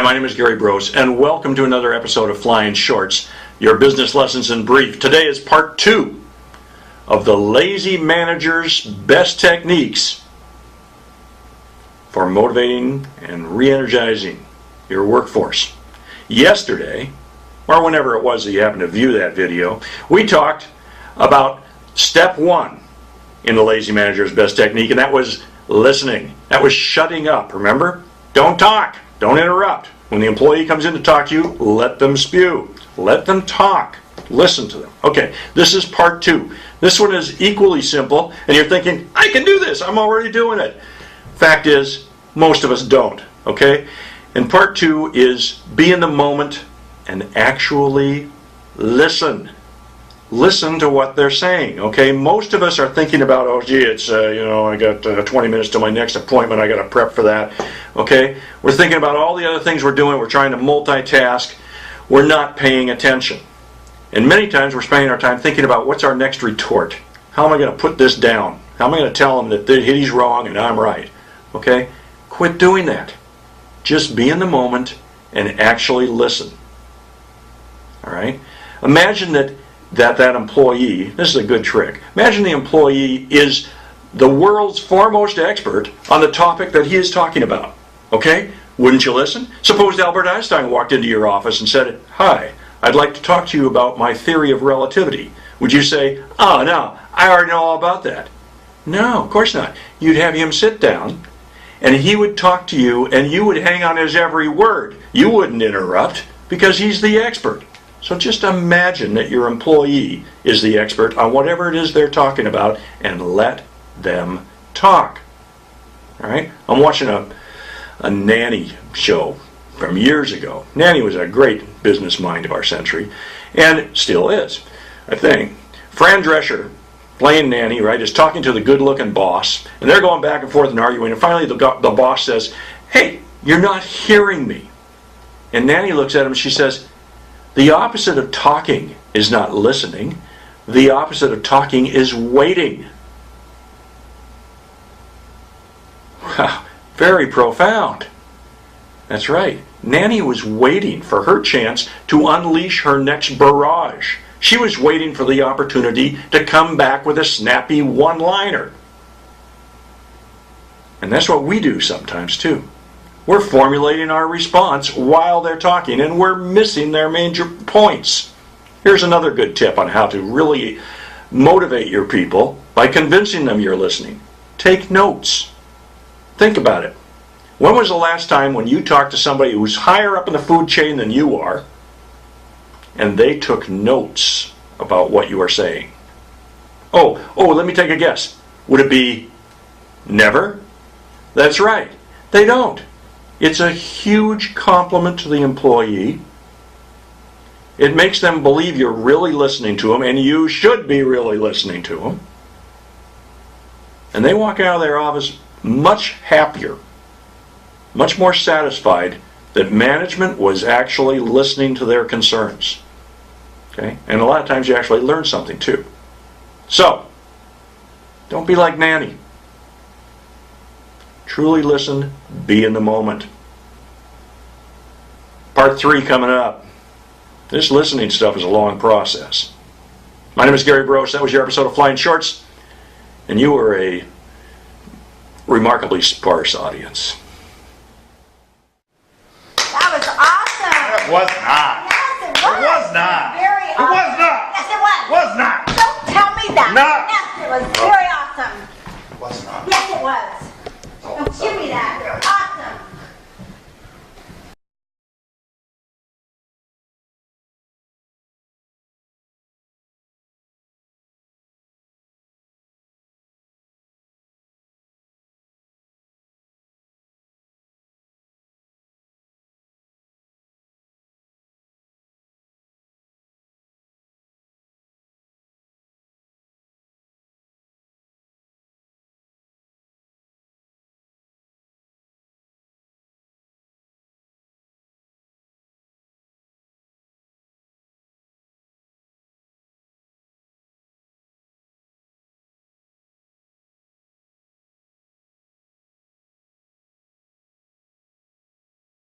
Hi, my name is Gary Brose, and welcome to another episode of Flying Shorts, your business lessons in brief. Today is part 2 of the lazy manager's best techniques for motivating and re-energizing your workforce. Yesterday, or whenever it was that you happened to view that video, we talked about step 1 in the lazy manager's best technique, and that was listening. That was shutting up, remember? Don't talk. Don't interrupt. When the employee comes in to talk to you, let them spew. Let them talk. Listen to them. Okay, this is part 2. This one is equally simple, and you're thinking, I can do this. I'm already doing it. Fact is, most of us don't. Okay? And part 2 is be in the moment and actually listen. Listen to what they're saying, okay? Most of us are thinking about, oh gee, it's, I got 20 minutes to my next appointment, I got to prep for that, okay? We're thinking about all the other things we're doing, we're trying to multitask, we're not paying attention. And many times we're spending our time thinking about what's our next retort. How am I going to put this down? How am I going to tell him that he's wrong and I'm right, okay? Quit doing that. Just be in the moment and actually listen, all right? Imagine that employee, this is a good trick, imagine the employee is the world's foremost expert on the topic that he is talking about. Okay? Wouldn't you listen? Suppose Albert Einstein walked into your office and said, "Hi, I'd like to talk to you about my theory of relativity." Would you say, "Oh no, I already know all about that"? No, of course not. You'd have him sit down and he would talk to you and you would hang on his every word. You wouldn't interrupt because he's the expert. So just imagine that your employee is the expert on whatever it is they're talking about and let them talk. All right? I'm watching a nanny show from years ago. Nanny was a great business mind of our century and still is, I think. Fran Drescher, playing Nanny, right, is talking to the good-looking boss, and they're going back and forth and arguing, and finally the boss says, "Hey, you're not hearing me." And Nanny looks at him and she says, "The opposite of talking is not listening. The opposite of talking is waiting." Wow, very profound. That's right. Nanny was waiting for her chance to unleash her next barrage. She was waiting for the opportunity to come back with a snappy one-liner. And that's what we do sometimes too. We're formulating our response while they're talking, and we're missing their major points. Here's another good tip on how to really motivate your people by convincing them you're listening. Take notes. Think about it. When was the last time when you talked to somebody who's higher up in the food chain than you are, and they took notes about what you are saying? Oh, let me take a guess. Would it be never? That's right. They don't. It's a huge compliment to the employee. It makes them believe you're really listening to them, and you should be really listening to them. And they walk out of their office much happier, much more satisfied that management was actually listening to their concerns. Okay? And a lot of times you actually learn something too. So, don't be like Nanny. Truly listen, be in the moment. Part 3 coming up. This listening stuff is a long process. My name is Gary Brose. That was your episode of Flying Shorts. And you were a remarkably sparse audience. That was awesome. It was not. Yes, it was. It was not. Very It awesome. was not. Yes, it was. Was not. Don't tell me that. No. Yes, it was very awesome. Was not. Yes, it was. Don't give me that.